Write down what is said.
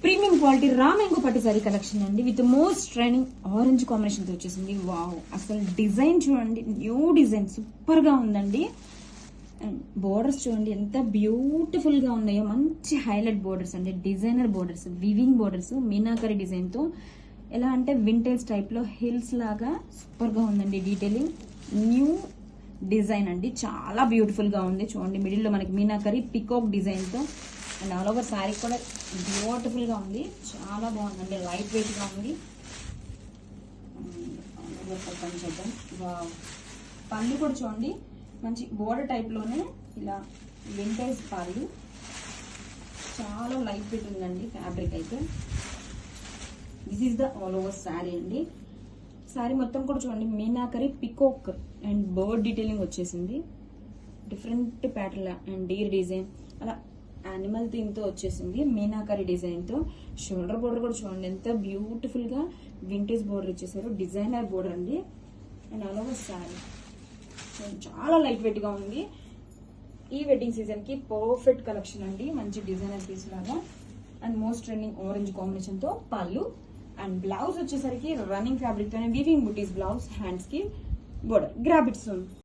Premium quality raw mango పట్టు sorry collection అండి with most trending orange combination తో వచ్చేసింది. వావ్, అసలు డిజైన్ చూడండి, న్యూ డిజైన్ సూపర్ గా ఉందండి. బోర్డర్స్ చూడండి ఎంత బ్యూటిఫుల్ గా ఉన్నాయో, మంచి హైలైట్ బోర్డర్స్ అండి, designer borders, weaving borders, meenakari design తో. ఎలా అంటే వింటేజ్ టైప్ లో హిల్స్ లాగా సూపర్ గా ఉందండి. డీటెయిలింగ్ న్యూ డిజైన్ అండి, చాలా బ్యూటిఫుల్ గా ఉంది. చూడండి మిడిల్ లో మనకి మీనాకరీ పికాక్ డిజైన్ తో, అండ్ ఆల్ ఓవర్ శారీ కూడా బ్యూటిఫుల్ గా ఉంది, చాలా బాగుందండి, లైట్ వెయిట్ గా ఉంది. చూద్దాం, పళ్ళు కూడా చూడండి మంచి బోర్డర్ టైప్ లోనే ఇలా వింటేజ్ పళ్ళు, చాలా లైట్ వెయిట్ ఉందండి ఫ్యాబ్రిక్ అయితే. This is the all over sari అండి. శారీ మొత్తం కూడా చూడండి meenakari peacock and bird detailing వచ్చేసింది. Different pattern and deer design, అలా యానిమల్ థీమ్ తో వచ్చేసింది. మీనాకరీ డిజైన్ తో షోల్డర్ బోర్డర్ కూడా చూడండి ఎంత బ్యూటిఫుల్ గా వింటేజ్ బోర్డర్ ఇచ్చేసారు, డిజైనర్ బోర్డర్ అండి. అండ్ ఆల్ ఓవర్ శారీ చాలా లైట్ వెయిట్ గా ఉంది. ఈ వెడ్డింగ్ సీజన్ కి పర్ఫెక్ట్ కలెక్షన్ అండి, మంచి డిజైనర్ పీస్ లాగా. And most trending orange combination తో పళ్ళు. అండ్ బ్లౌజ్ వచ్చేసరికి రన్నింగ్ ఫ్యాబ్రిక్ తోనే వీవింగ్ బుటీస్ బ్లౌజ్, హ్యాండ్స్ కి బోర్డర్. Grab it soon.